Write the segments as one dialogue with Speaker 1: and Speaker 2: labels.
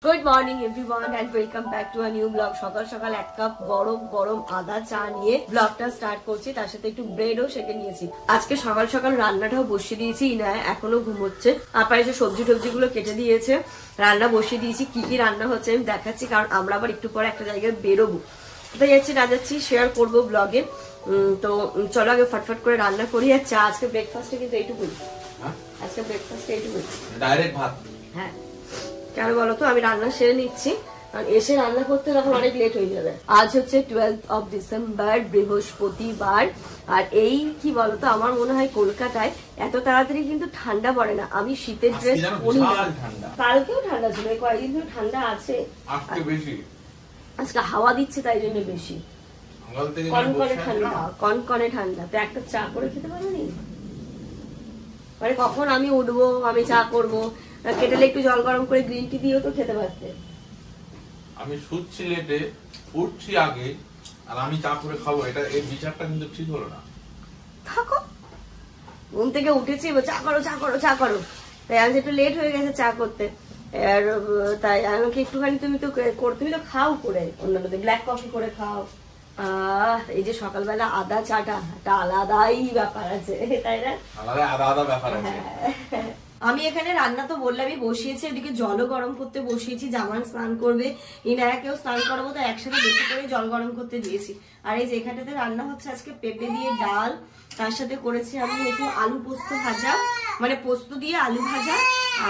Speaker 1: Good morning everyone and welcome back to a new blog. সকাল সকাল এক cup গরম গরম আদা চা নিয়ে ব্লগটা স্টার্ট করছি, তার সাথে একটু ব্রেডও সেকে নিয়েছি। আজকে সকাল সকাল রান্নাটাও বসিয়ে দিয়েছি, ইনায় এখনো ঘুমোচ্ছে। আপা এসে সবজি টবজি গুলো কেটে দিয়েছে, রান্না বসিয়ে দিয়েছি। কি কি রান্না হচ্ছে আমি দেখাচ্ছি, কারণ আমরা আবার একটু পরে একটা জায়গায় বেরোবো। কোথায় যাচ্ছি না যাচ্ছি শেয়ার করবো ব্লগে। তো চলো আগে ফটফট করে রান্না করি। আর চা আজকে ব্রেকফাস্টে কিন্তু এইটুকুই, আজকে ব্রেকফাস্টে এইটুকুই, ডাইরেক্ট ভাত। হ্যাঁ কেন বলতো, আমি রান্না সেরে নিচ্ছি, কারণ এসে রান্না করতে তখন অনেক লেট হয়ে যাবে। আজ হচ্ছে 12 ডিসেম্বর, বৃহস্পতিবার। আর এই কি বলতো, আমার মনে হয় কলকাতায় এত তাড়াতাড়ি কিন্তু ঠান্ডা পড়ে না। আমি শীতের ড্রেস পরি না, কালকেও ঠান্ডা ছিল, এই কয়েকদিন ধরে ঠান্ডা আছে। আজকে হাওয়া দিচ্ছে তাই জন্য বেশি কনকনে ঠান্ডা, কনকনে ঠান্ডা। তো একটা চা করে খেতে পারো নি, মানে কখন আমি উঠবো আমি চা করবো, কেটেলে একটু জল গরম করে গ্রিন টি দিয়েও তো খেতে পারতে।
Speaker 2: আমি শুচ্ছি লেটে, উঠছি আগে, আর আমি চা করে খাবো, এটা এই বিচারটা কিন্তু ঠিক হলো না।
Speaker 1: থাকো, ঘুম থেকে উঠেছি চা করো চা করো চা করো, তাই আজ একটু লেট হয়ে গেছে চা করতে। আর তাই আমাকে একটুখানি তুমি তো খাও করে, অন্যদের ব্ল্যাক কফি করে খাও। এই যে সকালবেলা আদা চাটা একটা আলাদাই ব্যাপার আছে, তাই না?
Speaker 2: আলাদা ব্যাপার আছে।
Speaker 1: আমি এখানে রান্না তো বললামই বসিয়েছি, এদিকে জলও গরম করতে বসিয়েছি। জামান স্নান করবে, ইনায়াকেও স্নান করাবো, তো একসাথে বেশি করে জল গরম করতে দিয়েছি। আর এই যে এখানটাতে রান্না হচ্ছে আজকে পেঁপে দিয়ে ডাল, তার সাথে করেছি আমি একটু আলু পোস্ত ভাজা, মানে পোস্ত দিয়ে আলু ভাজা।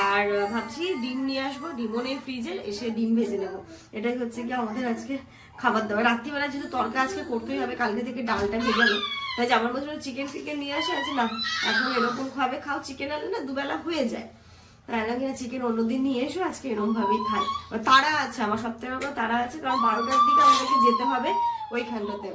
Speaker 1: আর ভাবছি ডিম নিয়ে আসবো, ডিমও নেই ফ্রিজে, এসে ডিম ভেজে নেবো। এটাই হচ্ছে কি আমাদের আজকে খাবার দাবার। রাত্রিবেলা যেহেতু তরকা আজকে করতেই হবে, কালকে থেকে ডালটা ভেজানো, তাই আমার বছর চিকেন ফিকেন নিয়ে আসে আছে না, এখন এরকম ভাবে খাও, চিকেন আনলে না দুবেলা হয়ে যায়। চিকেন অন্যদিন নিয়ে এসো, আজকে এরকম ভাবেই খাই। তারা আছে আমার, সপ্তাহে তারা আছে, কারণ 12টার দিকে আমাদেরকে যেতে হবে ওইখানটাতে,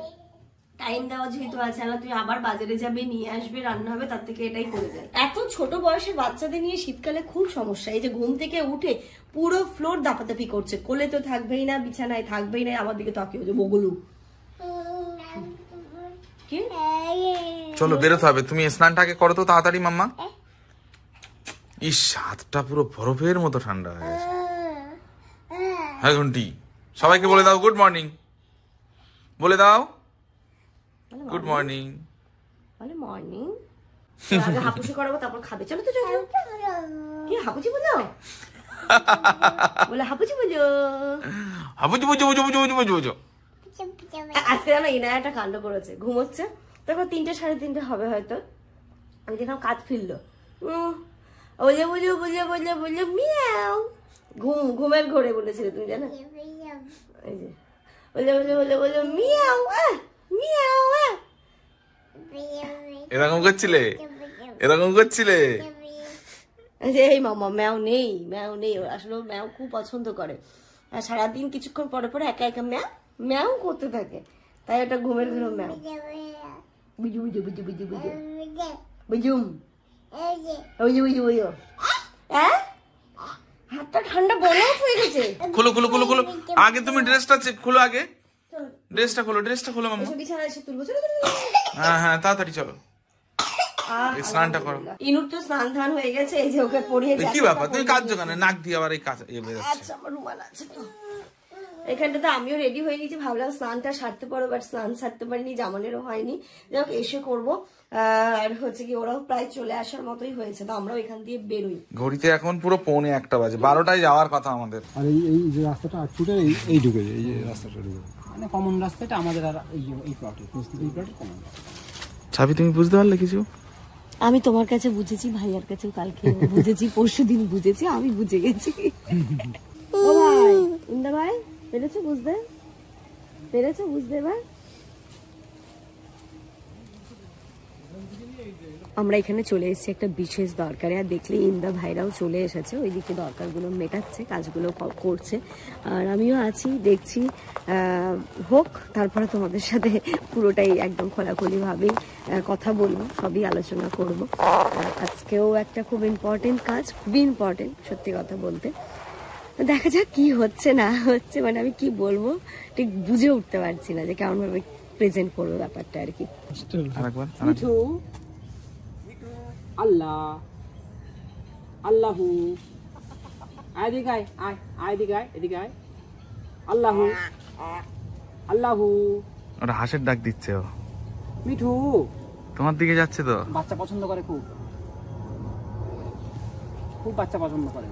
Speaker 1: টাইম দেওয়া যেহেতু আছে। না তুই আবার বাজারে যাবে, নিয়ে আসবে, রান্না হবে, তার থেকে এটাই করে যায়। এত ছোট বয়সের বাচ্চাদের নিয়ে শীতকালে খুব সমস্যা। এই যে ঘুম থেকে উঠে পুরো ফ্লোর দাপাদাপি করছে, কোলে তো থাকবেই না, বিছানায় থাকবেই না, আমার দিকে তাকিয়ে হচ্ছে বগলু।
Speaker 2: চলো বেরোতে হবে, তুমি স্নানটাকে করো তো তাড়াতাড়ি মাম্মা। ইস, হাতটা পুরো বরফের মতো ঠান্ডা হয়ে গেছে। হ্যাঁ ঘন্টি, সবাইকে বলে দাও গুড মর্নিং, বলে দাও গুড মর্নিং।
Speaker 1: বলে মর্নিং, আগে হাপুসি করাবো তারপর খাবে। চলো তো চলো, কি হাপুচি বলো, বলে হাপুচি বলো,
Speaker 2: হাপুচি বুঝো বুঝো বুঝো বুঝো বুঝো বুঝো।
Speaker 1: আজকে জানো ইনায়াটা কাণ্ড করেছে, ঘুমোচ্ছে তখন 3টে 3:30 হবে হয়তো, আমি দেখলাম কাজ ফিরলো, বলে বুঝো বুঝো বুঝো বুঝো মিয়াও, ঘুমের ঘোরে বলেছিলে তুমি জানো, এই যে বলে বলে বলে বলে মিয়াও মিয়াও।
Speaker 2: এরকম করছিলে, এরকম করছিলে।
Speaker 1: এই মামা ম্যাও নেই, ম্যাও নেই, আসলে ম্যাও খুব পছন্দ করে, আর সারাদিন কিছুক্ষণ পরে পরে একা একা ম্যাও ম্যাও করতে থাকে, তাই ওটা ঘুমের ঘুরো ম্যাও। বুঝু বুঝু বুঝু বুঝু বুঝু বুঝুম বুঝু বুঝু বুঝু। হ্যাঁ হাতটা ঠান্ডা বরফ হয়ে গেছে।
Speaker 2: খুলো খুলো খুলো খুলো, আগে তুমি ড্রেসটা খুলো, আগে ড্রেসটা খোলো, ড্রেসটা খোলো মাম্মা।
Speaker 1: বিছানায় এসে তুলবো, চলো।
Speaker 2: হ্যাঁ হ্যাঁ তাড়াতাড়ি চলো, স্নানটা করো।
Speaker 1: ইনুর তো স্নান ধান হয়ে গেছে, এই যে ওকে পরিয়ে
Speaker 2: কি ব্যাপার, তুমি কাজ জোগানে নাক দিয়ে আবার এই কাজ
Speaker 1: আচ্ছা আমার রুমাল আছে তো। এখানটাতে আমিও রেডি হয়ে নিয়েছি, ভাবলাম স্নানটা সারতে পারো, বাট স্নান সারতে পারিনি, জামানেরও হয়নি, যাই এসে করবো। আর হচ্ছে কি ওরাও প্রায় চলে আসার মতোই হয়েছে, তো আমরাও এখান দিয়ে বেরোই।
Speaker 2: ঘড়িতে এখন পুরো 1:45 বাজে, 12টায় যাওয়ার কথা আমাদের।
Speaker 3: আর এই যে রাস্তাটা 8 ফুটের, এই ঢুকে যায়, এই যে রাস্তাটা ঢুকে মানে কমন রাস্তাটা আমাদের, আর এই প্লটে কমন।
Speaker 2: ছাবি তুমি বুঝতে পারলে কিছু?
Speaker 1: আমি তোমার কাছে বুঝেছি, ভাইয়ার কাছেও কালকে বুঝেছি, পরশুদিন বুঝেছি, আমি বুঝে গেছি। ও ভাই ইন্দা ভাই, পেরেছো বুঝতে, পেরেছো বুঝতে? এবার আমরা এখানে চলে এসেছি একটা বিশেষ দরকারে, আর দেখলে ইন্দা ভাইরাও চলে এসেছে, ওইদিকে দরকারগুলো মেটাচ্ছে, কাজগুলো করছে, আর আমিও আছি দেখছি। হোক, তারপরে তোমাদের সাথে পুরোটাই একদম খোলাখুলি ভাবেই কথা বলবো, সবই আলোচনা করব। আজকেও একটা খুব ইম্পর্টেন্ট কাজ, খুবই ইম্পর্টেন্ট সত্যি কথা বলতে। দেখা যাক কি হচ্ছে না হচ্ছে, মানে আমি কি বলবো ঠিক বুঝে উঠতে পারছি না যে কেমন ভাবে প্রেজেন্ট করবো ব্যাপারটা আর কি।
Speaker 3: আল্লাহ আল্লাহু আয় এদিকে আয়, আয় আয় এদিকে আয়, এদিকে আয়। আল্লাহু আল্লাহু।
Speaker 2: ওটা হাঁসের ডাক দিচ্ছে ও।
Speaker 3: মিঠু
Speaker 2: তোমার দিকে যাচ্ছে তো।
Speaker 3: বাচ্চা পছন্দ করে খুব, খুব বাচ্চা পছন্দ করে।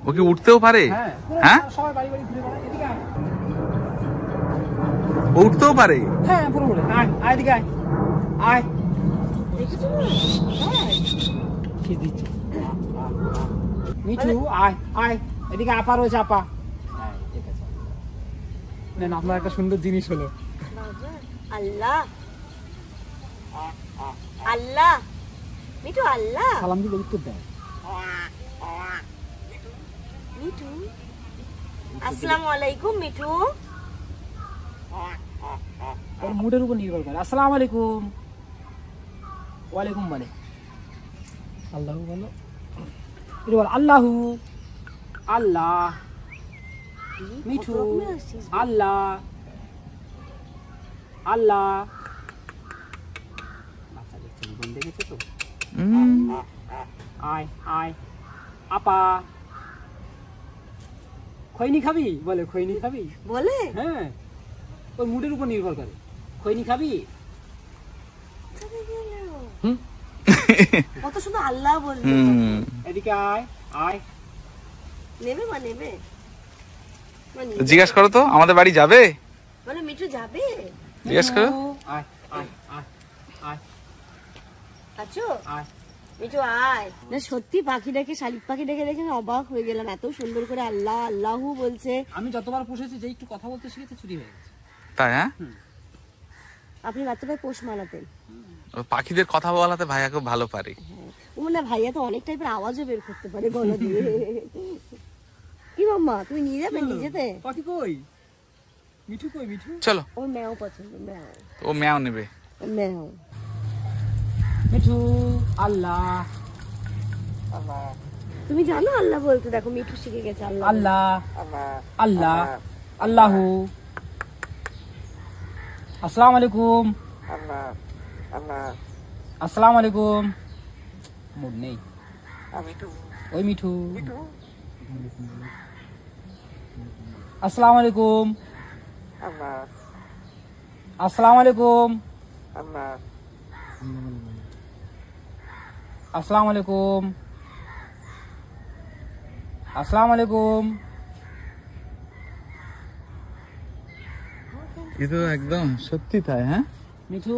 Speaker 2: ও কি উঠতেও পারে?
Speaker 3: হ্যাঁ
Speaker 2: হ্যাঁ
Speaker 3: সবাই বাড়ি বাড়ি ঘুরে বেড়ায়। এদিকে আয়।
Speaker 2: ও উঠতেও পারে?
Speaker 3: হ্যাঁ পুরো বলে আয়, আয় এদিকে আয়, আয়। কি দিচ্ছে মিঠু? আয় আয় এদিকে, আপা রয়েছে, আপা। হ্যাঁ, ঠিক আছে। নেন, আপনার একটা সুন্দর জিনিস হলো।
Speaker 1: আল্লাহ আল্লাহ মিঠু, আল্লাহ
Speaker 3: সালাম দিলে উত্তর দেয়।
Speaker 1: মিঠু, আসসালামু আলাইকুম মিঠু।
Speaker 3: ওর মুডের উপর নির্ভর করে। আসসালামু আলাইকুম। ওয়ালাইকুম বলে। আল্লাহু বলো। এটা বল আল্লাহু। আল্লাহ। মিঠু আল্লাহ আল্লাহ। বাচ্চা দেখছে, জীবন দেখেছে তো। আয় আয় আপা। খৈনি খাবি বলে, খৈনি খাবি
Speaker 1: বলে।
Speaker 3: হ্যাঁ, ওই মুডের উপর নির্ভর করে। খৈনি খাবি? হুম,
Speaker 1: কত শুধু আল্লাহ বলবে।
Speaker 3: এদিকে আয়, আয়।
Speaker 1: নেবে মা, নেবে মা, নেবে।
Speaker 2: জিজ্ঞাসা করো তো আমাদের বাড়ি যাবে?
Speaker 1: বলে মিঠু যাবে।
Speaker 2: জিজ্ঞাসা করো।
Speaker 3: আয় আয় আয় আয়
Speaker 1: আছো
Speaker 3: আয়।
Speaker 1: মিঠু আয়। না সত্যি পাখি দেখে, শালিক পাখি দেখে দেখে আমি অবাক হয়ে গেলাম, এত সুন্দর করে আল্লাহ আল্লাহু বলছে।
Speaker 3: আমি যতবার পুষেছি, যে একটু কথা বলতে শিখেছে চুরি হয়ে গেছে।
Speaker 2: তাই? হ্যাঁ,
Speaker 1: আপনি বাচ্চাটাই পোষ মানাতেন।
Speaker 2: ও পাখিদের কথা বলাতে ভাইয়া খুব ভালো পারে।
Speaker 1: ও না, ভাইয়া তো অনেক টাইপের আওয়াজও বের করতে পারে গলা দিয়ে। কি মাম্মা, তুমি নিয়ে যাবে নিজেতে?
Speaker 3: পাখি কই? মিঠু কই? মিঠু
Speaker 2: চলো,
Speaker 1: ওর ম্যাও পছন্দ, ম্যাও
Speaker 2: ও ম্যাও নেবে।
Speaker 1: ম্যাও।
Speaker 3: মিঠু আল্লাহ।
Speaker 1: তুমি জানো আল্লাহ বলতে? দেখো মিঠু শিখে গেছে আল্লাহ।
Speaker 3: আল্লাহ আল্লাহ আল্লাহু। আসসালামু আলাইকুম। আসসালামু আলাইকুম। মুড নেই ওই মিঠু। আসসালামু আলাইকুম। আসসালামু আলাইকুম। আসসালামু আলাইকুম। আসসালামু আলাইকুম।
Speaker 2: কিন্তু একদম সত্যি তাই। হ্যাঁ,
Speaker 3: মিঠু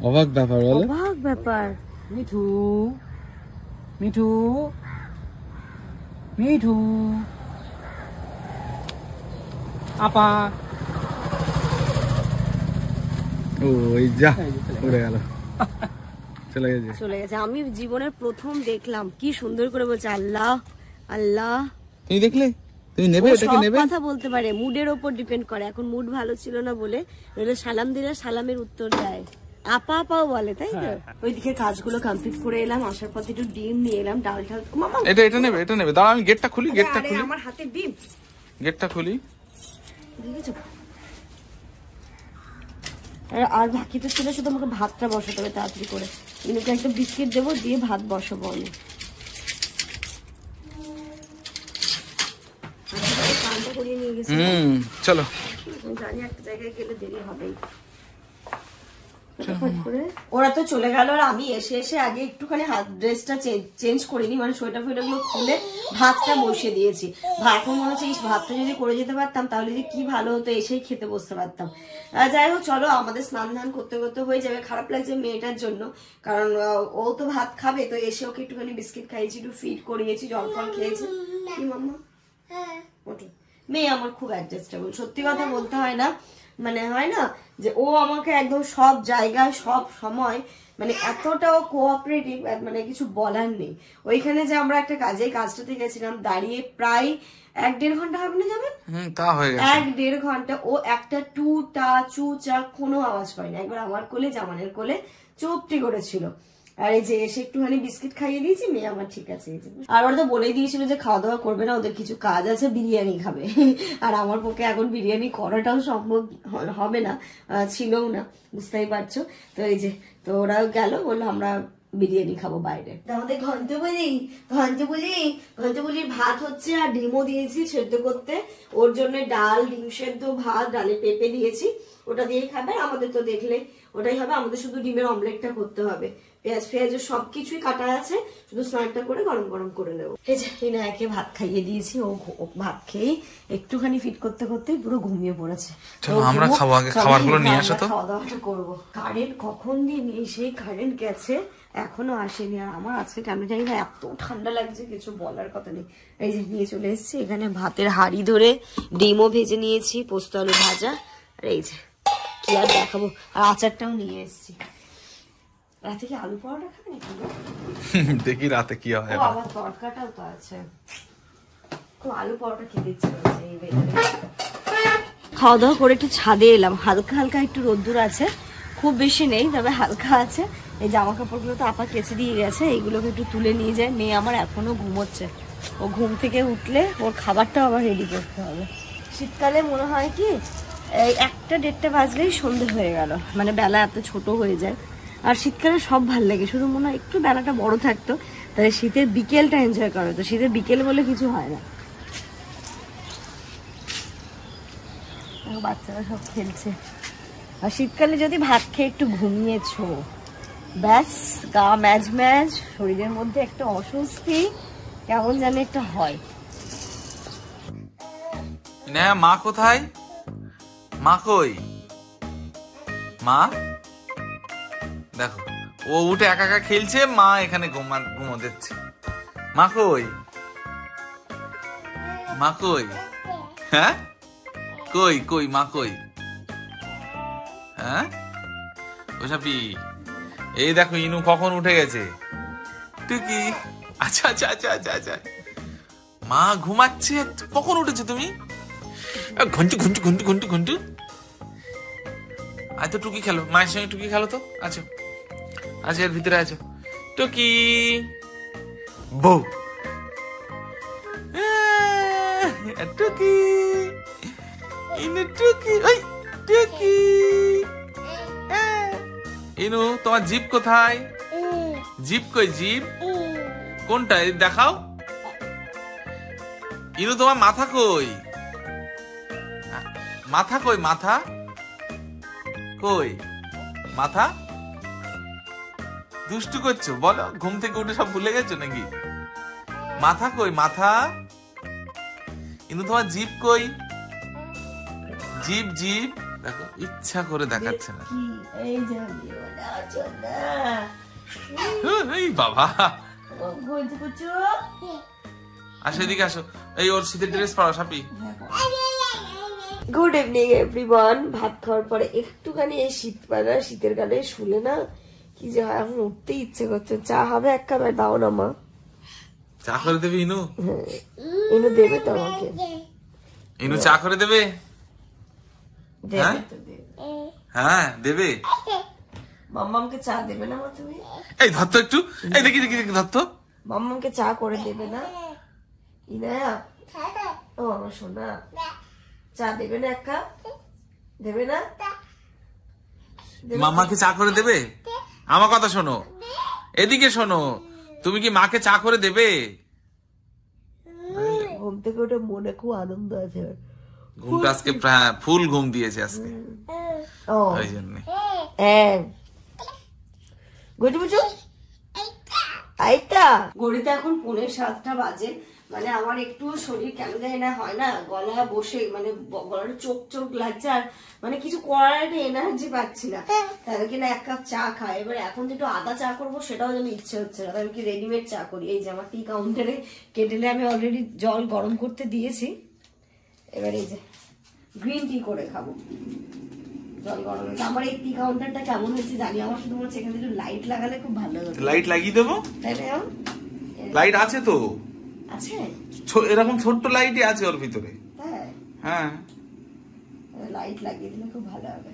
Speaker 2: অবাক ব্যাপার বলো।
Speaker 1: অবাক ব্যাপার।
Speaker 3: মিঠু মিঠু মিঠু আপা।
Speaker 2: ওই যা উড়ে গেল, চলে গেছে।
Speaker 1: চলে গেছে। আমি জীবনের প্রথম দেখলাম কি সুন্দর করে বলছে আল্লাহ আল্লাহ।
Speaker 2: তুমি দেখলে? তুমি নেবে?
Speaker 1: ও
Speaker 2: এটাকে
Speaker 1: সব
Speaker 2: নেবে?
Speaker 1: কথা বলতে পারে, মুডের ওপর ডিপেন্ড করে। এখন মুড ভালো ছিল না বলে, নইলে সালাম দিলে সালামের উত্তর দেয়, আপা আপাও বলে, তাই তো? ওইদিকে কাজগুলো কমপ্লিট করে এলাম, আসার পথে একটু ডিম নিয়ে এলাম, ডাল ঢাল। মামা,
Speaker 2: এটা নেবে, এটা নেবে। দাঁড়া, আমি গেটটা খুলি, গেটটা
Speaker 1: আরে
Speaker 2: খুলি,
Speaker 1: আমার হাতে ডিম,
Speaker 2: গেটটা খুলি।
Speaker 1: দেখেছো? আর বাকিটা ছিল শুধু আমাকে ভাতটা বসাতে হবে তাড়াতাড়ি করে। ইনুকে একটা বিস্কিট দেবো, দিয়ে ভাত বসাবো আমি। স্নানটা করিয়ে নিয়ে গেছি।
Speaker 2: চলো।
Speaker 1: আমি জানি একটা জায়গায় গেলে দেরি হবেই। ওরা তো চলে গেল, আর আমি এসে এসে আগে একটুখানি হাত ড্রেসটা চেঞ্জ করিনি, মানে সোয়েটার ফোয়েটার গুলো খুলে ভাতটা বসিয়ে দিয়েছি। এখন মনে হচ্ছে এই ভাতটা যদি করে যেতে পারতাম তাহলে যে কি ভালো হতো, এসেই খেতে বসতে পারতাম। যাই হোক, চলো, আমাদের স্নান ধান করতে করতে হয়ে যাবে। খারাপ লাগছে মেয়েটার জন্য, কারণ ও তো ভাত খাবে, তো এসে ওকে একটুখানি বিস্কিট খাইয়েছি, একটু ফিড করিয়েছি, জল ফল খেয়েছি। কি মাম্মা? ওঠো। মেয়ে আমার খুব অ্যাডজাস্টেবল, সত্যি কথা বলতে হয় না, মানে হয় না যে ও আমাকে একদম সব জায়গায় সব সময় মানে এতটাও কোঅপারেটিভ, মানে কিছু বলার নেই। ওইখানে যে আমরা একটা কাজটাতে গেছিলাম, দাঁড়িয়ে প্রায় 1-1.5 ঘন্টা হবে না যাবেন?
Speaker 2: তা হয়ে গেছে।
Speaker 1: 1-1.5 ঘন্টা ও একটা টু টা চু চা কোনো আওয়াজ পায়নি। একবার আমার কোলে, জামানের কোলে চুপটি করেছিল। আর এই যে এসে একটুখানি বিস্কিট খাইয়ে দিয়েছি, মেয়ে আমার ঠিক আছে। আর ওরা তো বলেই দিয়েছিল যে খাওয়া দাওয়া করবে না, ওদের কিছু কাজ আছে, বিরিয়ানি খাবে। আর আমার পক্ষে এখন বিরিয়ানি করাটাও সম্ভব হবে না, ছিলও না, বুঝতেই পারছো। তো এই যে, তো ওরাও গেল, বললো আমরা বিরিয়ানি খাবো বাইরে। আমাদের ঘন্টবুলির ভাত হচ্ছে আর ডিমও দিয়েছি সেদ্ধ করতে, ওর জন্য ডাল, ডিম সেদ্ধ, ভাত, ডালে পেঁপে দিয়েছি, ওটা দিয়েই খাবে। আমাদের তো দেখলে ওটাই হবে, আমাদের শুধু ডিমের অমলেটটা করতে হবে। পেঁয়াজ ফেয়াজ সবকিছুই কাটা আছে, শুধু স্নানটা করে গরম গরম করে নেবো। এই যে ইনায়াকে ভাত খাইয়ে দিয়েছি, ও ভাত খেয়ে একটুখানি ফিট করতে করতে পুরো ঘুমিয়ে পড়েছে।
Speaker 2: আমরা খাবো, আগে খাবারগুলো নিয়ে আসো তো।
Speaker 1: খাওয়া দাওয়াটা করবো। কারেন্ট কখন দিয়ে নেই, সেই কারেন্ট গেছে এখনো আসেনি। আর আমার আজকে কেন জানি না এত ঠান্ডা লাগছে, কিছু বলার কথা নেই। এই যে নিয়ে চলে এসেছি এখানে ভাতের হাঁড়ি ধরে, ডিমও ভেজে নিয়েছি, পোস্ত আলু ভাজা, আর এই যে কি আর দেখাবো, আর আচারটাও নিয়ে এসেছি। রাতে কি আলু পরোটা খাবে নাকি?
Speaker 2: দেখি রাতে কি হয়।
Speaker 1: আবার তরকাটাও তো আছে, খুব আলু পরোটা খেতে ইচ্ছে করছে এই weather-এ। খাওয়া দাওয়া করে একটু ছাদে এলাম, হালকা হালকা একটু রোদ্দুর আছে, খুব বেশি নেই তবে হালকা আছে। এই জামা কাপড়গুলো তো আপা কেচে দিয়ে গেছে, এইগুলোকে একটু তুলে নিয়ে যায়। মেয়ে আমার এখনো ঘুমোচ্ছে, ও ঘুম থেকে উঠলে ওর খাবারটাও আবার রেডি করতে হবে। শীতকালে মনে হয় কি এই 1টা-1:30 বাজলেই সন্ধে হয়ে গেল, মানে বেলা এত ছোট হয়ে যায়। আর শীতকালে সব ভালো লাগে, শুধু মনে হয় একটু বেলাটা বড় থাকতো, তাহলে শীতের বিকেলটা এনজয় করা হতো। শীতের বিকেল বলে কিছু হয় না। বাচ্চারা সব খেলছে। আর শীতকালে যদি ভাত খেয়ে একটু ঘুমিয়েছো, ব্যাস গা ম্যাজ ম্যাজ, শরীরের মধ্যে একটা অস্বস্তি কেমন জানি একটা হয়।
Speaker 2: না, মা কোথায়? মা কই? মা দেখো, ও উঠে একা একা খেলছে, মা এখানে ঘুমো দিচ্ছে। মা কই? মা কই? হ্যাঁ কই কই মা কই? হ্যাঁ ওসাপি, এই দেখো ইনু কখন উঠে গেছে। টুকি, আচ্ছা আচ্ছা আচ্ছা আচ্ছা আচ্ছা, মা ঘুমাচ্ছে। কখন উঠেছো তুমি? ঘন্টু ঘন্টু ঘন্টু ঘন্টু ঘন্টু। আয় তো টুকি খেলো, মায়ের সঙ্গে টুকি খেলো তো। আছো আচ্ছা, এর ভিতরে আছো। টুকি বউ, টুকি ইনু, টুকি ওই টুকি। ইনু তোমার জিভ কোথায়? জিভ কই? জিভ কোনটা দেখাও। ইনু তোমার মাথা কই? মাথা কই? মাথা কই? মাথা দুষ্টু করছো বলো, ঘুম থেকে উঠে সব ভুলে গেছো নাকি? মাথা কই? মাথা। কিন্তু তোমার জিভ কই? জিভ জিভ দেখো, ইচ্ছা করে দেখাচ্ছে না। এই বাবা, আসো এদিকে আসো। এই ওর শীতের ড্রেস পরো সাপি।
Speaker 1: Good evening everyone. ভাত খাওয়ার পরে একটুখানি এই শীতের গালে শুলে না কি যে হয়, এখন উঠতেই ইচ্ছে করছে। চা হবে এক কাপ? দাও না মা।
Speaker 2: চা করে দেবে ইনু?
Speaker 1: ইনু দেবে তো আমাকে?
Speaker 2: ইনু চা করে দেবে? হ্যাঁ দেবে।
Speaker 1: মাম্মামকে চা দেবে না মা তুমি?
Speaker 2: এই ধরতো একটু, এই দেখি দেখি দেখি ধরতো।
Speaker 1: মাম্মামকে চা করে দেবে না? ইনায়া, ও আমার সোনা, চা দেবে না এক কাপ? দেবে না?
Speaker 2: মামাকে চা করে দেবে? আমার কথা শোনো, এদিকে শোনো, তুমি কি মাকে চা করে দেবে?
Speaker 1: ঘুম থেকে ওটা মনে খুব আনন্দ আছে।
Speaker 2: ঘুমটা আজকে ফুল ঘুম দিয়েছে আজকে, ওই জন্য।
Speaker 1: ঘড়িতে এখন 6:45 বাজে। মানে আমার একটু শরীর কেন জানি না হয় না, গলা বসে মানে গলাটা চোখ চোখ লাগছে, আর মানে কিছু করার একটা এনার্জি পাচ্ছি না। তাহলে কিনা এক কাপ চা খাই। এবার এখন যেটা আদা চা করবো সেটাও যেন ইচ্ছে হচ্ছে না, তাহলে কি রেডিমেড চা করি। এই যে আমার টি কাউন্টারে কেটেলে আমি অলরেডি জল গরম করতে দিয়েছি, এবার এই যে গ্রিন টি করে খাবো জল গরম। আমার এই টি কাউন্টারটা কেমন হচ্ছে জানি, আমার শুধু মনে হচ্ছে এখানে একটু লাইট লাগালে খুব ভালো হতো।
Speaker 2: লাইট লাগিয়ে দেবো?
Speaker 1: তাই না?
Speaker 2: লাইট আছে তো,
Speaker 1: আছে
Speaker 2: এরকম ছোট্ট লাইটই আছে ওর ভিতরে। হ্যাঁ,
Speaker 1: লাইট লাগিয়ে দিলে খুব ভালো হবে।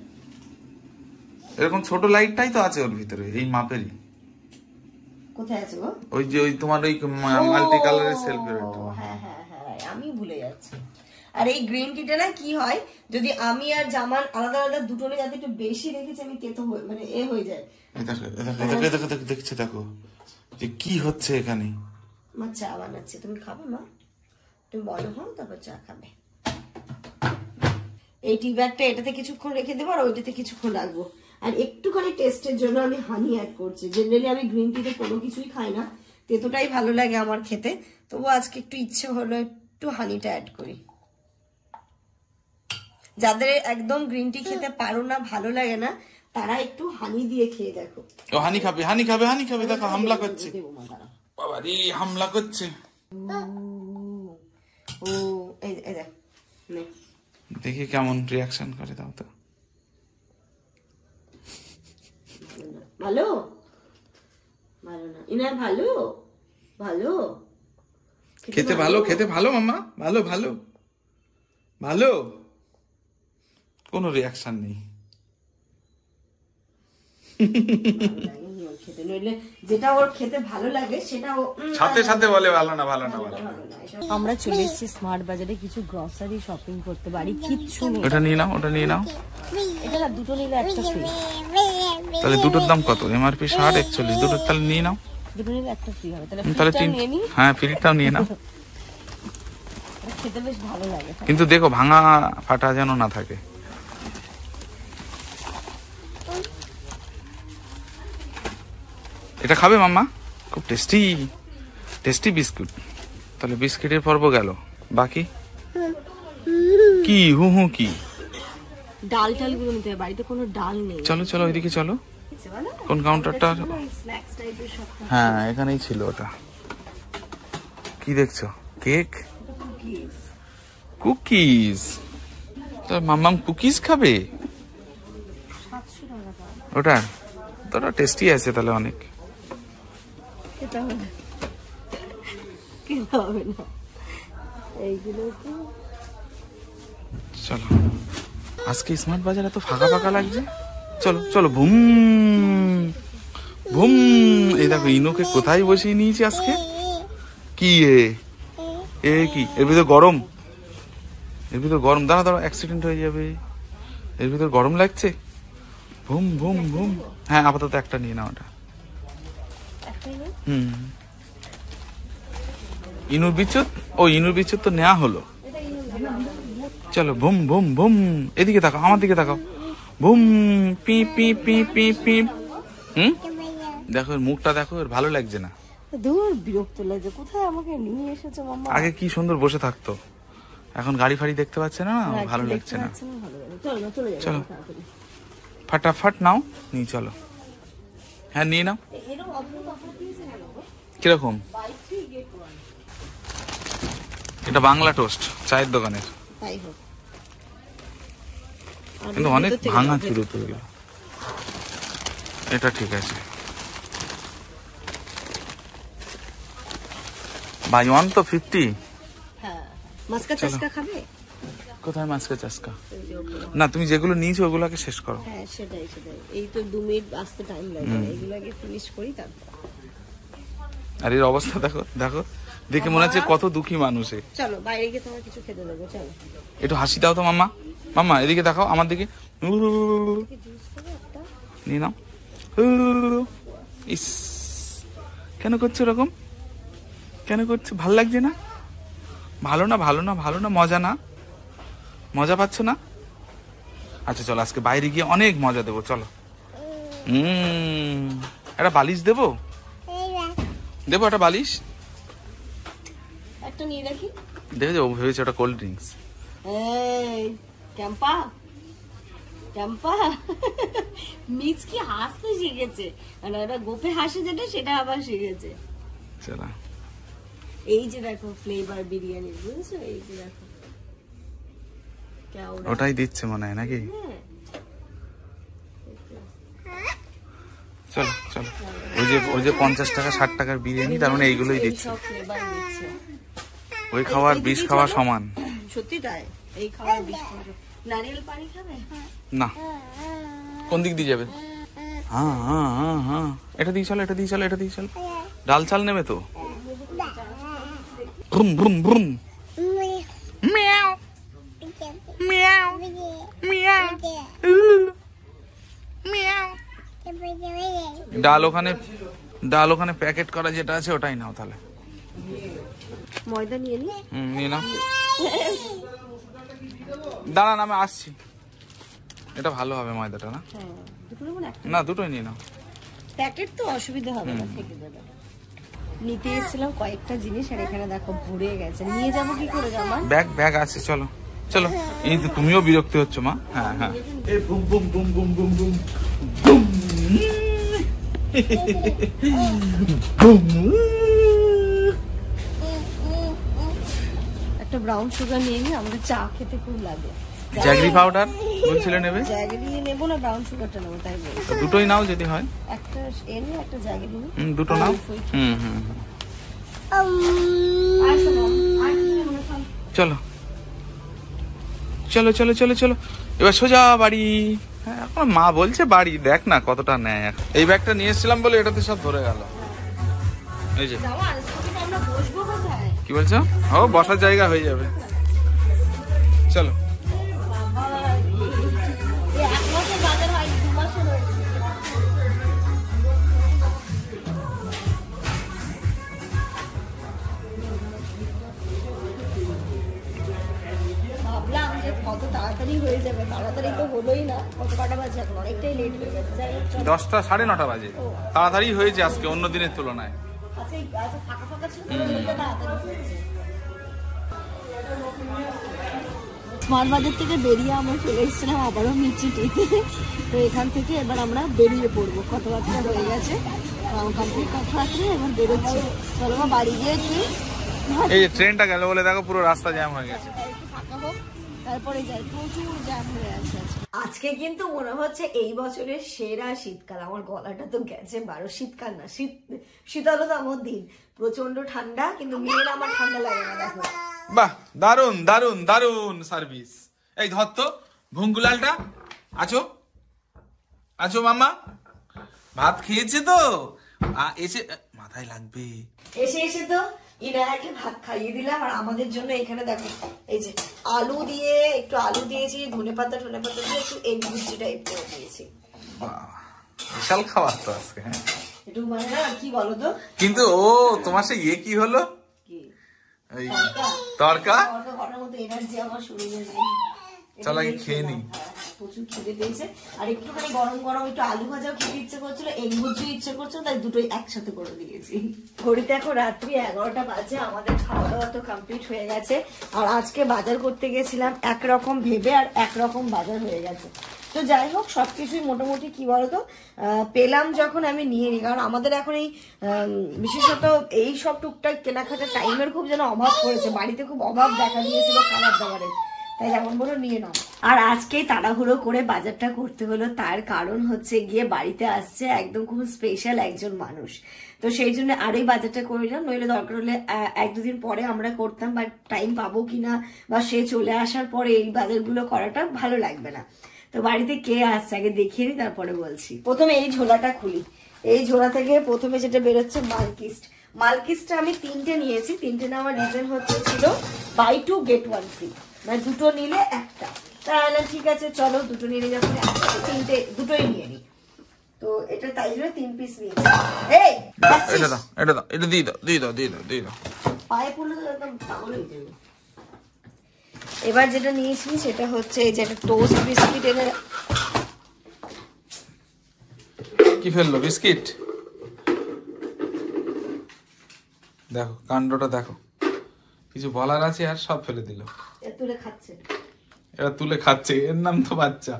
Speaker 2: এরকম ছোট লাইটটাই তো আছে ওর ভিতরে, এই মাপেরই।
Speaker 1: কোথায় আছে গো?
Speaker 2: ওই যে ওই তোমার ওই মাল্টি কালারের সেলফের।
Speaker 1: হ্যাঁ হ্যাঁ হ্যাঁ, আমি ভুলে যাচ্ছি। আর এই গ্রিন টিটা না কি হয়, যদি আমি আর জামান আলাদা আলাদা দুটো নিয়ে যাতে একটু বেশি রেখেছি আমি তেতো মানে এ হয়ে যায়।
Speaker 2: দেখছে দেখো যে কি হচ্ছে এখানে।
Speaker 1: মা চা বানাচ্ছে, তুমি খাবে মা? তুমি বড় হও তারপর চা খাবে। এই টি ব্যাগটা এটাতে কিছুক্ষণ রেখে দেবো আর ওইটাতে কিছুক্ষণ রাখবো। আর একটুখানি টেস্টের জন্য আমি হানি অ্যাড করছি। জেনারেলি আমি গ্রিন টিতে কোনো কিছুই খাই না, তেতোটাই ভালো লাগে আমার খেতে, তবু আজকে একটু ইচ্ছে হলো একটু হানিটা অ্যাড করি। যাদের একদম গ্রিন টি খেতে পারো না, ভালো লাগে না, তারা একটু হানি দিয়ে খেয়ে দেখো।
Speaker 2: ও হানি খাবে, হানি খাবে, হানি খাবে, দেখো হামলা করছে বাবা রে, হামলা করছে।
Speaker 1: ও এই দেখ,
Speaker 2: দেখি কেমন রিয়াকশন করে, দাও তো।
Speaker 1: ভালো ভালো না ইনার, ভালো ভালো
Speaker 2: খেতে ভালো, খেতে ভালো মাম্মা, ভালো ভালো ভালো, কোনো রিয়াকশন নেই।
Speaker 1: খেতে নইলে যেটা ওর খেতে ভালো লাগে সেটা ও
Speaker 2: সাথে সাথে বলে ভালো না, ভালো না, ভালো না।
Speaker 1: আমরা চলে এসেছি স্মার্ট বাজারে কিছু গ্রসারি শপিং করতে, বাড়ি কিচ্ছু নেই।
Speaker 2: ওটা নিয়ে নাও, ওটা নিয়ে নাও।
Speaker 1: এটা না দুটো নিলে একটা ফ্রি।
Speaker 2: তাহলে দুটোর দাম কত? এমআরপি 60, 41, দুটোর তাহলে নিয়ে নাও।
Speaker 1: দুটো নিলে একটা ফ্রি হবে, তাহলে
Speaker 2: তাহলে
Speaker 1: ফ্রিটা নিয়ে নিই।
Speaker 2: হ্যাঁ ফ্রিটাও নিয়ে নাও।
Speaker 1: খেতে বেশ ভালো লাগে,
Speaker 2: কিন্তু দেখো ভাঙা ফাটা যেন না থাকে। এটা খাবে মাম্মা? খুব টেস্টি টেস্টি বিস্কুট। তাহলে বিস্কিটের পর্ব গেল, বাকি কি হু হু কি?
Speaker 1: ডাল টাল গুলো নিতে হবে, বাড়িতে কোনো ডাল নেই।
Speaker 2: চলো চলো ওইদিকে চলো। কোন কাউন্টারটা?
Speaker 1: স্ন্যাক্স টাইপের সব।
Speaker 2: হ্যাঁ এখানেই ছিল ওটা। কি দেখছো? Cake, cookies. তো মাম্মাম কুকিজ খাবে?
Speaker 1: 700 টাকা
Speaker 2: ওটা তো ওটা টেস্টি আছে তাহলে অনেক।
Speaker 1: খেতে হবে না, খেতে হবে না এইগুলো তো।
Speaker 2: চলো আজকে স্মার্ট বাজার এত ফাঁকা ফাঁকা লাগছে। চলো চলো বুম বুম। এই দেখো ইনোকে কোথায় বসিয়ে নিয়েছি আজকে। কি এ কি? এর ভিতর গরম, এর ভিতর গরম। দাঁড়া দাঁড়া, অ্যাক্সিডেন্ট হয়ে যাবে। এর ভিতর গরম লাগছে। Boom boom boom. হ্যাঁ আপাতত একটা নিয়ে নাও ওটা। ইনুর বিচ্যুত, ও ইনুর বিচ্যুত তো নেওয়া হলো। চলো বুম বুম বুম। এদিকে তাকাও, আমার দিকে তাকাও। Broom P P P P P. দেখো এর মুখটা দেখো, এর ভালো লাগছে না।
Speaker 1: দূর বিরক্ত লাগছে, কোথায় আমাকে নিয়ে এসেছো মাম্মা।
Speaker 2: আগে কি সুন্দর বসে থাকতো, এখন গাড়ি ফাড়ি দেখতে পাচ্ছে না, ভালো লাগছে না। চলো ফাটাফাট নাও, নিয়ে চলো। হ্যাঁ নিয়ে নাও। কিরকম? এটা বাংলা টোস্ট, চায়ের দোকানের।
Speaker 1: তাই হোক,
Speaker 2: কিন্তু অনেক ভাঙা চুরো তো এগুলো। এটা ঠিক আছে। বাই ওয়ান তো 50।
Speaker 1: হ্যাঁ মাস্কা চাস্কা খাবে?
Speaker 2: কোথায় মাছকা চাস্কা? না তুমি যেগুলো নিয়েছো ওগুলোকে শেষ করো।
Speaker 1: হ্যাঁ সেটাই সেটাই, এই তো 2 মিনিট আসতে টাইম লাগবে, এগুলো আগে ফিনিশ করি তারপর।
Speaker 2: আর এর অবস্থা দেখো দেখো, দেখে মনে হচ্ছে কত দুঃখী মানুষে।
Speaker 1: চলো বাইরে গিয়ে তোমার কিছু খেতে দেবো, চলো।
Speaker 2: একটু হাসি দাও তো মাম্মা, মাম্মা এদিকে দেখাও আমার দিকে। নিয়ে নাও। ইস কেন করছো এরকম? কেন করছো? ভাল লাগছে না? ভালো না ভালো না ভালো না, মজা না, মজা পাচ্ছ না? আচ্ছা চলো আজকে বাইরে গিয়ে অনেক মজা দেবো, চলো। একটা বালিশ দেবো, দেবো একটা বালিশ।
Speaker 1: একটা নিয়ে রাখি।
Speaker 2: দেখেছো ও ভেবেছে ওটা কোল্ড ড্রিঙ্কস।
Speaker 1: এই ক্যাম্পা ক্যাম্পা মিক্স কি হাসতে শিখেছে, মানে ওটা গোপে হাসে যেটা সেটা আবার শিখেছে।
Speaker 2: চলো
Speaker 1: এই যে দেখো ফ্লেভার বিরিয়ানি, বুঝছো? এই যে দেখো কেওড়া।
Speaker 2: ওটাই দিচ্ছে মনে হয় নাকি? চলো চলো, ওই যে 50 টাকা 60 টাকার বিরিয়ানি, তার মানে এইগুলোই দিচ্ছে।
Speaker 1: সব ফ্লেভার দিচ্ছে,
Speaker 2: ওই খাওয়ার বিষ খাওয়া সমান।
Speaker 1: সত্যি তাই, এই খাওয়ার বিষ খাওয়া। নারিয়েল পানি খাবে?
Speaker 2: না, কোন দিক দিয়ে যাবে? হ্যাঁ হ্যাঁ হ্যাঁ হ্যাঁ, এটা দিয়ে চলো, এটা দিয়ে চলো, এটা দিয়ে চলো। ডাল চাল নেবে তো? ব্রুম ব্রুম ব্রুম। মিয়াও ডাল ওখানে প্যাকেট করা যেটা আছে ওটাই নাও তাহলে।
Speaker 1: ময়দা নিয়ে নি।
Speaker 2: নিয়ে নাও। দাঁড়ান আমি আসছি। এটা ভালো হবে ময়দাটা না? না দুটোই নিয়ে নাও।
Speaker 1: প্যাকেট তো অসুবিধা হবে না, থেকে যাবে। নিতে এসেছিলাম কয়েকটা জিনিস আর এখানে দেখো ভরে গেছে, নিয়ে যাবো কি করে জামা?
Speaker 2: ব্যাগ আছে, চলো চলো। এই তো তুমিও বিরক্তি হচ্ছ মা। হ্যাঁ হ্যাঁ। Boom boom boom boom boom boom
Speaker 1: একটা ব্রাউন সুগার নিয়ে নি, আমাদের চা খেতে খুব লাগে।
Speaker 2: জ্যাগরি পাউডার বলছিলে নেবে?
Speaker 1: জ্যাগরি নেবো না ব্রাউন সুগারটা নেবো, তাই বলছি।
Speaker 2: দুটোই নাও যদি হয়।
Speaker 1: একটা এনে একটা জ্যাগরি নি।
Speaker 2: দুটো নাও। চলো চলো চলো চলো চলো, এবার সোজা বাড়ি। হ্যাঁ এখন মা বলছে বাড়ি, দেখ না কতটা নেয়। এই ব্যাগটা নিয়ে এসেছিলাম বলে এটাতে সব ধরে গেল। এই যে কি বলছো? ও বসার জায়গা হয়ে যাবে। চলো
Speaker 1: ভাবলাম যে কত তাড়াতাড়ি হয়ে যাবে, তাড়াতাড়ি তো হলোই না। কত কটা বাজে এখন? অনেকটাই লেট হয়ে গেছে।
Speaker 2: 10টা 9:30 বাজে। তাড়াতাড়ি হয়েছে আজকে অন্য দিনের তুলনায়।
Speaker 1: ফাঁকা ফাঁকা ছিল, তাড়াতাড়ি হয়েছে। স্মার্ট বাজার থেকে বেরিয়ে আমরা চলে এসেছিলাম আবারও মিচিটিতে। তো এখান থেকে এবার আমরা বেরিয়ে পড়বো, কথাবার্তা হয়ে গেছে কমপ্লিট কথাবার্তা, এবার বেরোচ্ছি। চলো বাড়ি গিয়ে তুই
Speaker 2: এই ট্রেনটা গেল বলে দেখো পুরো রাস্তা জ্যাম হয়ে গেছে।
Speaker 1: ফাঁকা হোক তারপরে যাই, প্রচুর জ্যাম হয়ে আছে আজকে। কিন্তু মনে হচ্ছে এই বছরের সেরা শীতকাল। আমার গলাটা তো গেছে 12, শীতকাল না, শীতলতম দিন, প্রচন্ড ঠান্ডা, কিন্তু মেয়ের আমার ঠান্ডা লাগে না। দেখো
Speaker 2: বাহ, দারুন দারুন দারুন সার্ভিস। এই ধর তো ভুঙ্গুলালটা। আছো আছো মাম্মা, ভাত খেয়েছে তো? এসে মাথায় লাগবে।
Speaker 1: এসে তো ইনায়াকে ভাত খাইয়ে দিলাম। আর আমাদের জন্য এখানে দেখো এই যে আলু দিয়ে, একটু আলু দিয়েছি, ধনেপাতা দিয়ে একটু এগ ভুজি টাইপ করে দিয়েছি।
Speaker 2: বিশাল খাবার তো আজকে। হ্যাঁ
Speaker 1: একটু মানে না কি বলো তো,
Speaker 2: কিন্তু ও তোমার সে ইয়ে কি হলো, এই তরকা
Speaker 1: করার মতো এনার্জি আমার শরীরে নেই।
Speaker 2: চল আগে খেয়ে নি।
Speaker 1: প্রচুর খিদে পেয়েছে আর একটুখানি গরম গরম একটু আলু ভাজাও খেতে ইচ্ছে করছিল, এগ ভুজিও ইচ্ছে করছিল, তাই দুটোই একসাথে করে দিয়েছি। ঘড়িতে এখন রাত্রি 11টা বাজে, আমাদের খাওয়া দাওয়া তো কমপ্লিট হয়ে গেছে। আর আজকে বাজার করতে গেছিলাম একরকম ভেবে আর একরকম বাজার হয়ে গেছে। তো যাই হোক সবকিছুই মোটামুটি কি বলতো পেলাম যখন আমি নিয়ে নিই, কারণ আমাদের এখন এই বিশেষত এই সব টুকটাক কেনাকাটার টাইমের খুব যেন অভাব পড়েছে, বাড়িতে খুব অভাব দেখা দিয়েছিল খাবার দাবারের, তাই যেমন বলো নিয়ে নাও। আর আজকেই তাড়াহুড়ো করে বাজারটা করতে হলো, তার কারণ হচ্ছে গিয়ে বাড়িতে আসছে একদম খুব স্পেশাল একজন মানুষ। তো সেই জন্য আরোই বাজারটা করে নিলাম, নইলে দরকার হলে 1-2 দিন পরে আমরা করতাম, বাট টাইম পাবো কিনা বা সে চলে আসার পরে এই বাজারগুলো করাটা ভালো লাগবে না। তো বাড়িতে কে আসছে আগে দেখিয়ে নি, তারপরে বলছি। প্রথমে এই ঝোলাটা খুলি। এই ঝোলা থেকে প্রথমে যেটা বেরোচ্ছে মালকিস্টটা আমি 3টে নিয়েছি। 3টে নেওয়ার রিজন হচ্ছে ছিল বাই 2 get 1 free, মানে দুটো নিলে একটা। তাহলে ঠিক আছে চলো দুটো নিয়ে যখন দুটোই নিয়ে নি। তো এটা তাই জন্য 3 পিস নিয়েছি। এই
Speaker 2: এটা দিয়ে দাও
Speaker 1: পায়ে পড়লে তো একদম পাগল হয়ে যাবে। এবার যেটা নিয়েছি সেটা হচ্ছে এই যে একটা টোস্ট বিস্কিট এনে।
Speaker 2: কি ফেললো? বিস্কিট। দেখো কাণ্ডটা দেখো, কিছু বলার আছে আর সব ফেলে দিল।
Speaker 1: তুলে খাচ্ছে,
Speaker 2: এরা তুলে খাচ্ছে, এর নাম তো বাচ্চা।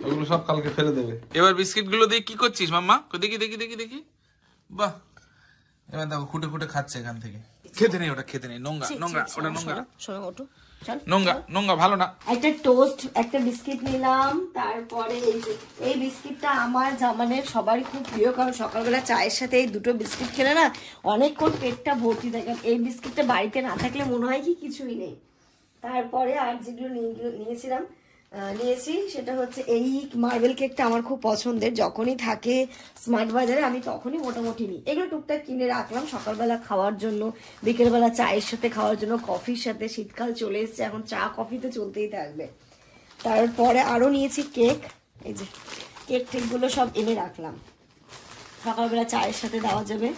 Speaker 2: ওগুলো সব কালকে ফেলে দেবে। এবার বিস্কিট গুলো দিয়ে কি করছিস মাম্মা? দেখি দেখি দেখি দেখি, বাহ। এবার দেখো খুঁটে খুঁটে খাচ্ছে এখান থেকে। খেতে নেই ওটা, খেতে নেই, নোংরা নোংরা, ওটা নোংরা নোংরা, ভালো না।
Speaker 1: একটা টোস্ট একটা বিস্কিট নিলাম। তারপরে এই বিস্কিটটা আমার জামানের সবারই খুব প্রিয়, কারণ সকালবেলা চায়ের সাথে এই দুটো বিস্কিট খেলে না অনেকক্ষণ পেটটা ভর্তি থাকে। এই বিস্কিটটা বাড়িতে না থাকলে মনে হয় কি কিছুই নেই। তারপরে আর যেগুলো নিয়েছি সেটা হচ্ছে এই মার্বেল কেকটা আমার খুব পছন্দের, যখনই থাকে স্মার্ট বাজারে আমি তখনই মোটামুটি নিই। এগুলো টুকটাক কিনে রাখলাম সকালবেলা খাওয়ার জন্য, বিকেলবেলা চায়ের সাথে খাওয়ার জন্য, কফির সাথে। শীতকাল চলে এসছে, এখন চা কফি তো চলতেই থাকবে। তারপরে আরো নিয়েছি কেক, এই যে কেক টেকগুলো সব এনে রাখলাম, সকালবেলা চায়ের সাথে দেওয়া যাবে।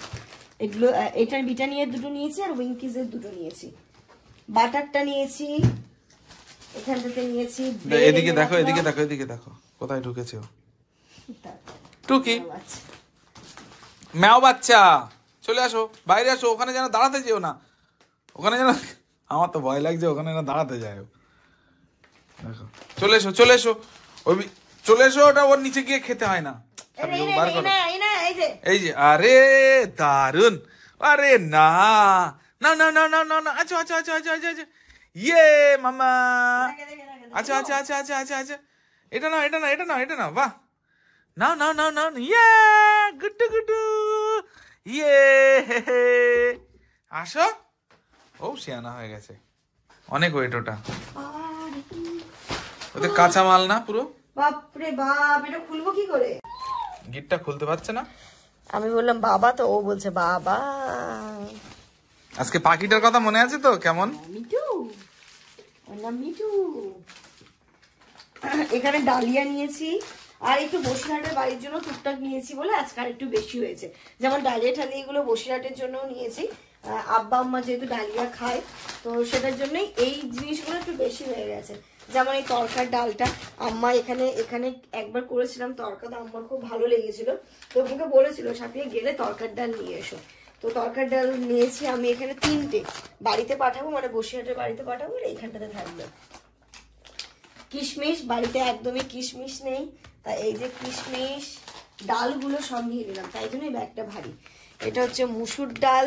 Speaker 1: এগুলো এটার বিটা নিয়ে দুটো নিয়েছি আর উইঙ্কিজের দুটো নিয়েছি। বাটারটা নিয়েছি, এখানটাতে নিয়েছি।
Speaker 2: এদিকে দেখো, এদিকে দেখো, এদিকে দেখো কোথায় ঢুকেছে ও। টুকি ম্যাও বাচ্চা, চলে আসো, বাইরে আসো, ওখানে যেন দাঁড়াতে যেও না, ওখানে যেন, আমার তো ভয় লাগছে ওখানে যেন দাঁড়াতে যায়। দেখো চলে এসো, চলে এসো, ওই চলে এসো, ওটা ওর নিচে গিয়ে খেতে হয় না। এই যে, আরে দারুন, আরে না না না না না না না, আচ্ছা আচ্ছা আচ্ছা আচ্ছা আচ্ছা আচ্ছা, ইয়ে মামা, আচ্ছা আচ্ছা আচ্ছা আচ্ছা আচ্ছা আচ্ছা, এটা না এটা না এটা না এটা না, বাহ, নাও নাও নাও নাও, ইয়ে গুড্ডু গুড্ডু, ইয়ে আসো। ও শিয়ানা হয়ে গেছে, অনেক ওয়েট ওটা, ওদের কাঁচা মাল না পুরো।
Speaker 1: বাপরে বাপ, এটা খুলবো কি করে?
Speaker 2: গিটটা খুলতে পারছে না।
Speaker 1: আমি বললাম বাবা, তো ও বলছে বাবা।
Speaker 2: আজকে পাখিটার কথা মনে আছে তো? কেমন
Speaker 1: মিটু, ওর নাম মিটু। এখানে ডালিয়া নিয়েছি, আর একটু বসিরহাটের বাড়ির জন্য টুকটাক নিয়েছি বলে আজকে আর একটু বেশি হয়েছে। যেমন ডালিয়া ঠালিয়া এগুলো বসিরহাটের জন্যও নিয়েছি, আব্বা আম্মা যেহেতু ডালিয়া খায় তো সেটার জন্যই এই জিনিসগুলো একটু বেশি হয়ে গেছে। যেমন এই তরকার ডালটা আম্মা এখানে একবার করেছিলাম, তরকাটা আম্মার খুব ভালো লেগেছিল, তো ওকে বলেছিল সাথে গেলে তরকার ডাল নিয়ে এসো। তো তরকার ডাল নিয়েছি আমি এখানে 3টে, বাড়িতে পাঠাবো, মানে বসিরহাটের বাড়িতে পাঠাবো, আর এইখানটাতে থাকবে। কিশমিশ, বাড়িতে একদমই কিশমিশ নেই, তাই এই যে কিশমিশ ডালগুলো সব নিয়ে নিলাম, তাই জন্য এই ব্যাগটা ভারী। এটা হচ্ছে মুসুর ডাল,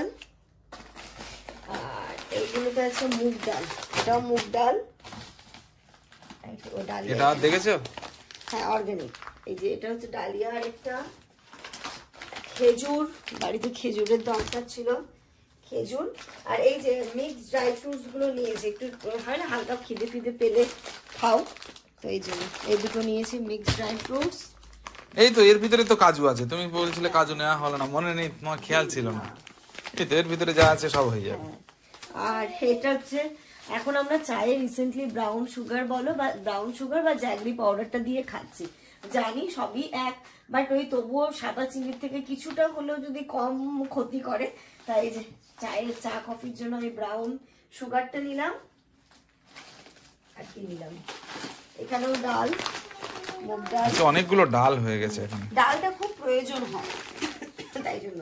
Speaker 1: আর এইগুলোতে আছে মুগ ডাল, এটাও মুগ ডাল।
Speaker 2: এটা দেখেছো?
Speaker 1: হ্যাঁ, অর্গানিক। এই যে এটা হচ্ছে ডালিয়া, আর একটা খেজুর, বাড়িতে খেজুরের দরকার ছিল, খেজুর। আর এই যে মিক্স ড্রাই ফ্রুটস গুলো নিয়েছি, একটু হয় না হালকা খিদে ফিদে পেলে খাও, তো এই জন্য এই দুটো নিয়েছি মিক্স ড্রাই ফ্রুটস।
Speaker 2: এই তো এর ভিতরে তো কাজু আছে, তুমি বলছিলে কাজু নেওয়া হলো না, মনে নেই, তোমার খেয়াল ছিল না। এই তো এর ভিতরে যা আছে সব হয়ে যাবে।
Speaker 1: আর এটা হচ্ছে এখন আমরা চায়ে রিসেন্টলি ব্রাউন সুগার বলো বা ব্রাউন সুগার বা জ্যাগরি পাউডারটা দিয়ে খাচ্ছি, জানি সবই এক, বাট ওই তবুও সাদা চিনির থেকে কিছুটা হলেও যদি কম ক্ষতি করে, তাই এই যে চায়ের চা কফির জন্য আমি ব্রাউন সুগারটা নিলাম। আর কি নিলাম, এখানেও ডাল, মুগ ডাল,
Speaker 2: অনেকগুলো ডাল হয়ে গেছে এখন,
Speaker 1: ডালটা খুব প্রয়োজন হয়, তাই জন্য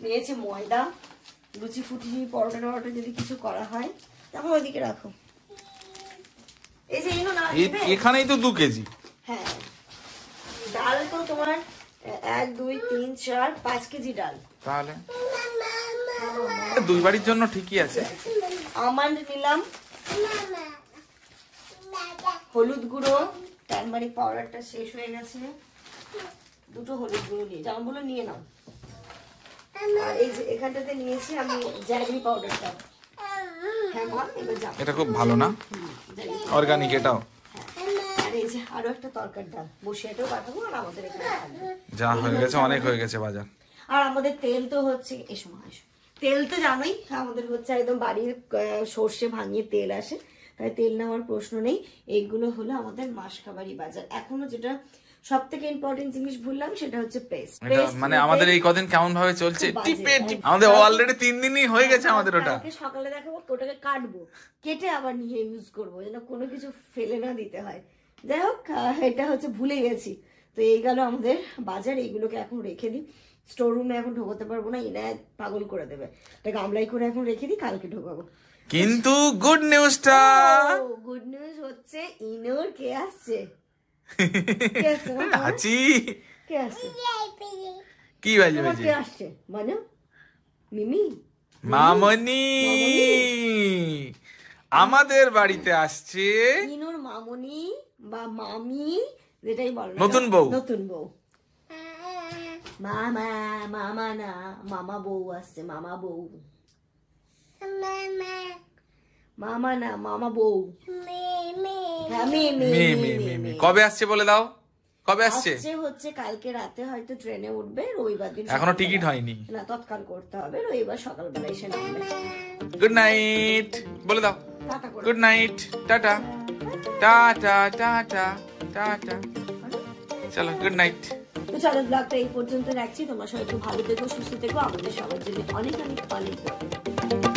Speaker 1: নিয়েছি ময়দা, লুচি ফুটি পরোটা টরোটা যদি কিছু করা হয় তখন ওইদিকে রাখো। এই যে
Speaker 2: এখানেই তো 2 কেজি।
Speaker 1: হ্যাঁ, ডাল তো তোমার 1 2 3 4 5 কেজি ডাল,
Speaker 2: তাহলে 2 বাড়ির জন্য ঠিকই আছে।
Speaker 1: আমন্ড নিলাম, হলুদ গুঁড়ো, টারমারিক পাউডারটা শেষ হয়ে গেছে, 2টো হলুদ গুঁড়ো নিয়ে যেমন বলে নিয়ে নাও। আর এই যে এখানটাতে নিয়েছি আমি জ্যাগরি পাউডারটা। হ্যাঁ মা, এবার যাও,
Speaker 2: এটা খুব ভালো না, অর্গানিক এটাও।
Speaker 1: আর এই যে আরো একটা তরকার ডাল, বসে এটাও পাঠাবো, আর আমাদের এখানে থাকবে।
Speaker 2: যা হয়ে গেছে, অনেক হয়ে গেছে বাজার।
Speaker 1: আর আমাদের তেল তো হচ্ছে, এসো তেল তো জানোই আমাদের হচ্ছে একদম বাড়ির সর্ষে ভাঙিয়ে তেল আসে, তাই তেল নেওয়ার প্রশ্ন নেই। এইগুলো হলো আমাদের মাসকাবাড়ি বাজার। এখনো যেটা সব থেকে ইম্পর্টেন্ট জিনিস ভুললাম সেটা হচ্ছে পেস্ট।
Speaker 2: মানে আমাদের এই কদিন কেমন ভাবে চলছে, আমাদের অলরেডি 3 দিনই হয়ে গেছে আমাদের ওটা।
Speaker 1: সকালে দেখাবো, ওটাকে কাটবো, কেটে আবার নিয়ে ইউজ করবো, যেন কোনো কিছু ফেলে না দিতে হয়। যাই হোক, এটা হচ্ছে ভুলে গেছি। তো এই গেল আমাদের বাজার, এইগুলোকে এখন রেখে দিই, স্টোর রুমে এখন ঢোকাতে পারবো না, ইনায় পাগল করে দেবে, এটা গামলাই করে এখন রেখে দিই, কালকে ঢোকাবো।
Speaker 2: কিন্তু গুড নিউজটা,
Speaker 1: গুড নিউজ হচ্ছে ইনোর কে আসছে,
Speaker 2: আছি
Speaker 1: কে আসছে,
Speaker 2: কি বাজে বাজে
Speaker 1: কে আসছে মানে মিমি,
Speaker 2: মামনি আমাদের বাড়িতে আসছে,
Speaker 1: ইনোর মামনি বা মামি যেটাই বলো,
Speaker 2: নতুন বউ,
Speaker 1: নতুন বউ, মামা, মামা না মামা বউ আসছে, মামা বউ, মামা না মামা বউ, হ্যাঁ মেয়ে।
Speaker 2: কবে আসছে বলে দাও, কবে আসছে?
Speaker 1: হচ্ছে কালকে রাতে হয়তো ট্রেনে উঠবে, রবিবার দিন
Speaker 2: এখনো টিকিট হয়নি
Speaker 1: না, তৎকাল করতে হবে, রবিবার সকালবেলা এসে নামবে।
Speaker 2: গুড নাইট বলে দাও,
Speaker 1: টাটা করে
Speaker 2: good night, tata tata tata tata চলো গুড নাইট।
Speaker 1: তো চলো ব্লগটা এই পর্যন্ত রাখছি, তোমরা সবাই খুব ভালো থেকো, সুস্থ থেকো, আমাদের সবার জন্য অনেক অনেক অনেক